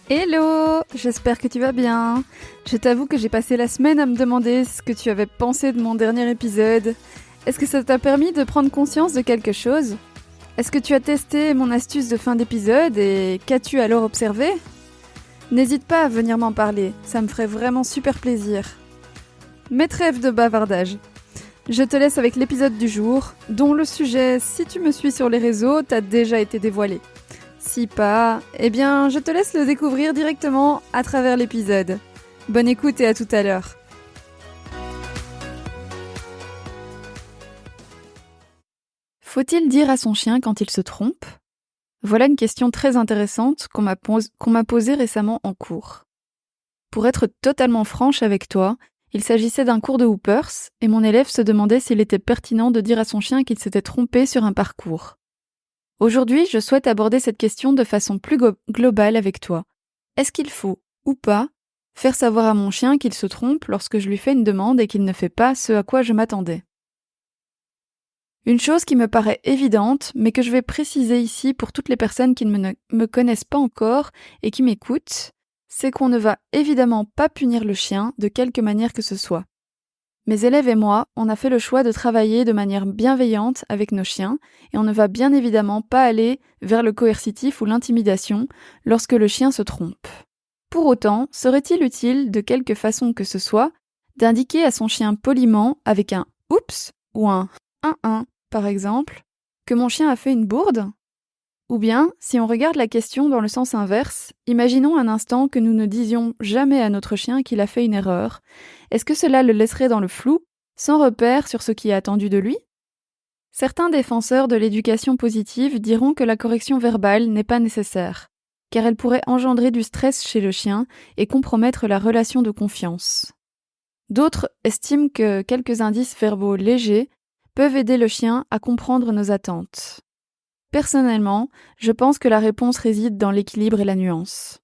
Hello, j'espère que tu vas bien. Je t'avoue que j'ai passé la semaine à me demander ce que tu avais pensé de mon dernier épisode. Est-ce que ça t'a permis de prendre conscience de quelque chose? Est-ce que tu as testé mon astuce de fin d'épisode et qu'as-tu alors observé? N'hésite pas à venir m'en parler, ça me ferait vraiment super plaisir. Mais trêve de bavardage. Je te laisse avec l'épisode du jour, dont le sujet, si tu me suis sur les réseaux, t'a déjà été dévoilé. Si pas, eh bien, je te laisse le découvrir directement à travers l'épisode. Bonne écoute et à tout à l'heure. Faut-il dire à son chien quand il se trompe? Voilà une question très intéressante qu'on m'a posée récemment en cours. Pour être totalement franche avec toi, il s'agissait d'un cours de Hoopers et mon élève se demandait s'il était pertinent de dire à son chien qu'il s'était trompé sur un parcours. Aujourd'hui, je souhaite aborder cette question de façon plus globale avec toi. Est-ce qu'il faut, ou pas, faire savoir à mon chien qu'il se trompe lorsque je lui fais une demande et qu'il ne fait pas ce à quoi je m'attendais? Une chose qui me paraît évidente, mais que je vais préciser ici pour toutes les personnes qui ne me connaissent pas encore et qui m'écoutent, c'est qu'on ne va évidemment pas punir le chien de quelque manière que ce soit. Mes élèves et moi, on a fait le choix de travailler de manière bienveillante avec nos chiens et on ne va bien évidemment pas aller vers le coercitif ou l'intimidation lorsque le chien se trompe. Pour autant, serait-il utile, de quelque façon que ce soit, d'indiquer à son chien poliment, avec un « oups » ou un « 1-1 » par exemple, que mon chien a fait une bourde? Ou bien, si on regarde la question dans le sens inverse, imaginons un instant que nous ne disions jamais à notre chien qu'il a fait une erreur. Est-ce que cela le laisserait dans le flou, sans repère sur ce qui est attendu de lui? Certains défenseurs de l'éducation positive diront que la correction verbale n'est pas nécessaire, car elle pourrait engendrer du stress chez le chien et compromettre la relation de confiance. D'autres estiment que quelques indices verbaux légers peuvent aider le chien à comprendre nos attentes. Personnellement, je pense que la réponse réside dans l'équilibre et la nuance.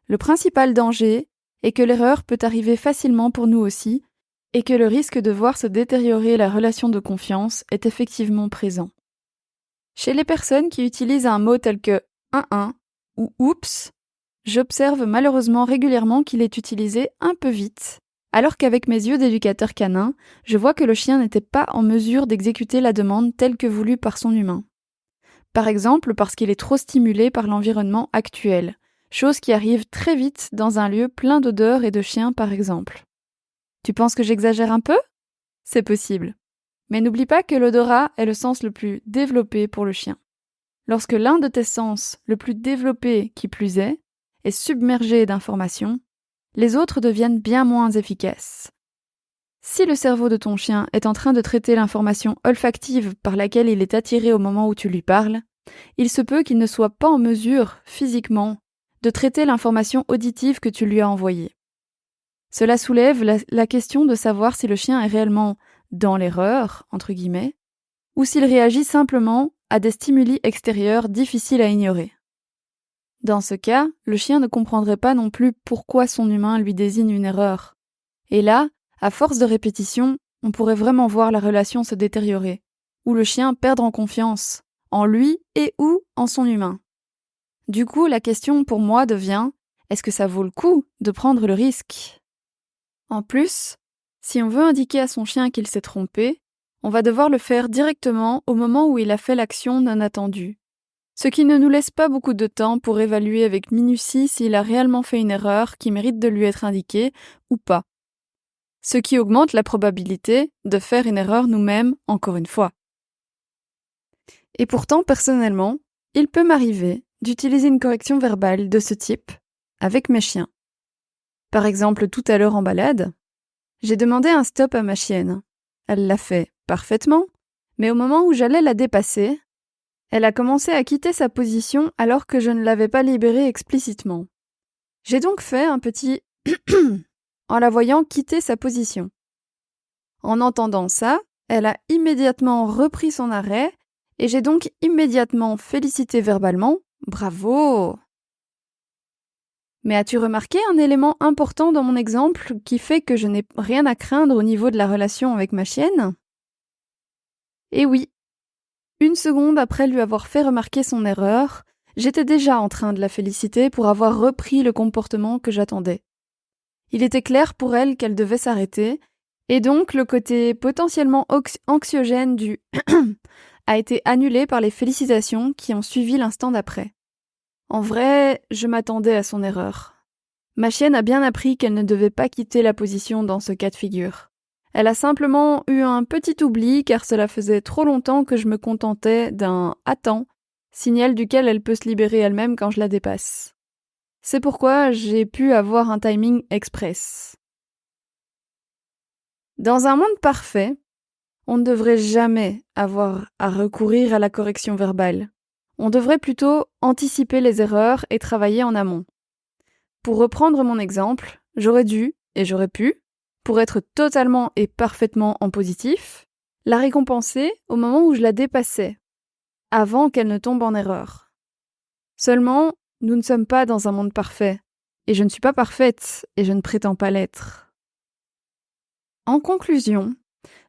Le principal danger est que l'erreur peut arriver facilement pour nous aussi et que le risque de voir se détériorer la relation de confiance est effectivement présent. Chez les personnes qui utilisent un mot tel que 1-1 ou oups, j'observe malheureusement régulièrement qu'il est utilisé un peu vite, alors qu'avec mes yeux d'éducateur canin, je vois que le chien n'était pas en mesure d'exécuter la demande telle que voulue par son humain. Par exemple parce qu'il est trop stimulé par l'environnement actuel, chose qui arrive très vite dans un lieu plein d'odeurs et de chiens par exemple. Tu penses que j'exagère un peu? C'est possible. Mais n'oublie pas que l'odorat est le sens le plus développé pour le chien. Lorsque l'un de tes sens, le plus développé qui plus est submergé d'informations, les autres deviennent bien moins efficaces. Si le cerveau de ton chien est en train de traiter l'information olfactive par laquelle il est attiré au moment où tu lui parles, il se peut qu'il ne soit pas en mesure, physiquement, de traiter l'information auditive que tu lui as envoyée. Cela soulève la question de savoir si le chien est réellement dans l'erreur, entre guillemets, ou s'il réagit simplement à des stimuli extérieurs difficiles à ignorer. Dans ce cas, le chien ne comprendrait pas non plus pourquoi son humain lui désigne une erreur. Et là, à force de répétition, on pourrait vraiment voir la relation se détériorer, ou le chien perdre en confiance, en lui et ou en son humain. Du coup, la question pour moi devient, est-ce que ça vaut le coup de prendre le risque? En plus, si on veut indiquer à son chien qu'il s'est trompé, on va devoir le faire directement au moment où il a fait l'action non attendue. Ce qui ne nous laisse pas beaucoup de temps pour évaluer avec minutie s'il a réellement fait une erreur qui mérite de lui être indiquée ou pas. Ce qui augmente la probabilité de faire une erreur nous-mêmes encore une fois. Et pourtant, personnellement, il peut m'arriver d'utiliser une correction verbale de ce type avec mes chiens. Par exemple, tout à l'heure en balade, j'ai demandé un stop à ma chienne. Elle l'a fait parfaitement, mais au moment où j'allais la dépasser, elle a commencé à quitter sa position alors que je ne l'avais pas libérée explicitement. J'ai donc fait un petit en la voyant quitter sa position. En entendant ça, elle a immédiatement repris son arrêt et j'ai donc immédiatement félicité verbalement « Bravo !» Mais as-tu remarqué un élément important dans mon exemple qui fait que je n'ai rien à craindre au niveau de la relation avec ma chienne? Eh oui, 1 seconde après lui avoir fait remarquer son erreur, J'étais déjà en train de la féliciter pour avoir repris le comportement que j'attendais. Il était clair pour elle qu'elle devait s'arrêter, et donc le côté potentiellement anxiogène du a été annulé par les félicitations qui ont suivi l'instant d'après. En vrai, je m'attendais à son erreur. Ma chienne a bien appris qu'elle ne devait pas quitter la position dans ce cas de figure. Elle a simplement eu un petit oubli car cela faisait trop longtemps que je me contentais d'un « attends », signal duquel elle peut se libérer elle-même quand je la dépasse. C'est pourquoi j'ai pu avoir un timing express. Dans un monde parfait, on ne devrait jamais avoir à recourir à la correction verbale. On devrait plutôt anticiper les erreurs et travailler en amont. Pour reprendre mon exemple, j'aurais dû, et j'aurais pu, pour être totalement et parfaitement en positif, la récompenser au moment où je la dépassais, avant qu'elle ne tombe en erreur. Seulement, nous ne sommes pas dans un monde parfait, et je ne suis pas parfaite, et je ne prétends pas l'être. En conclusion,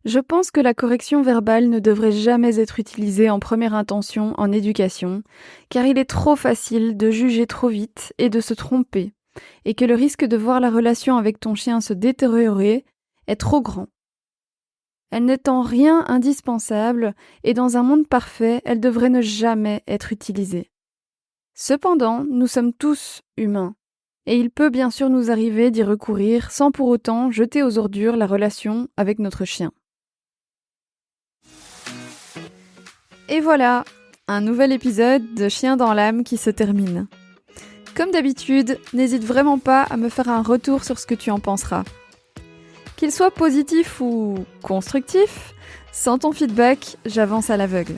je pense que la correction verbale ne devrait jamais être utilisée en première intention en éducation, car il est trop facile de juger trop vite et de se tromper, et que le risque de voir la relation avec ton chien se détériorer est trop grand. Elle n'est en rien indispensable, et dans un monde parfait, elle devrait ne jamais être utilisée. Cependant, nous sommes tous humains, et il peut bien sûr nous arriver d'y recourir sans pour autant jeter aux ordures la relation avec notre chien. Et voilà, un nouvel épisode de Chien dans l'âme qui se termine. Comme d'habitude, n'hésite vraiment pas à me faire un retour sur ce que tu en penseras. Qu'il soit positif ou constructif, sans ton feedback, j'avance à l'aveugle.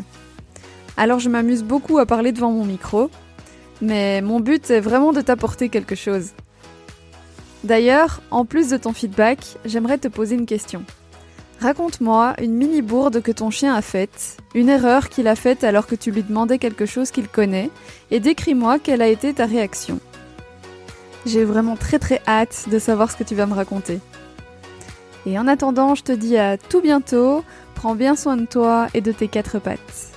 Alors je m'amuse beaucoup à parler devant mon micro, mais mon but est vraiment de t'apporter quelque chose. D'ailleurs, en plus de ton feedback, j'aimerais te poser une question. Raconte-moi une mini-bourde que ton chien a faite, une erreur qu'il a faite alors que tu lui demandais quelque chose qu'il connaît, et décris-moi quelle a été ta réaction. J'ai vraiment très hâte de savoir ce que tu vas me raconter. Et en attendant, je te dis à tout bientôt, prends bien soin de toi et de tes 4 pattes.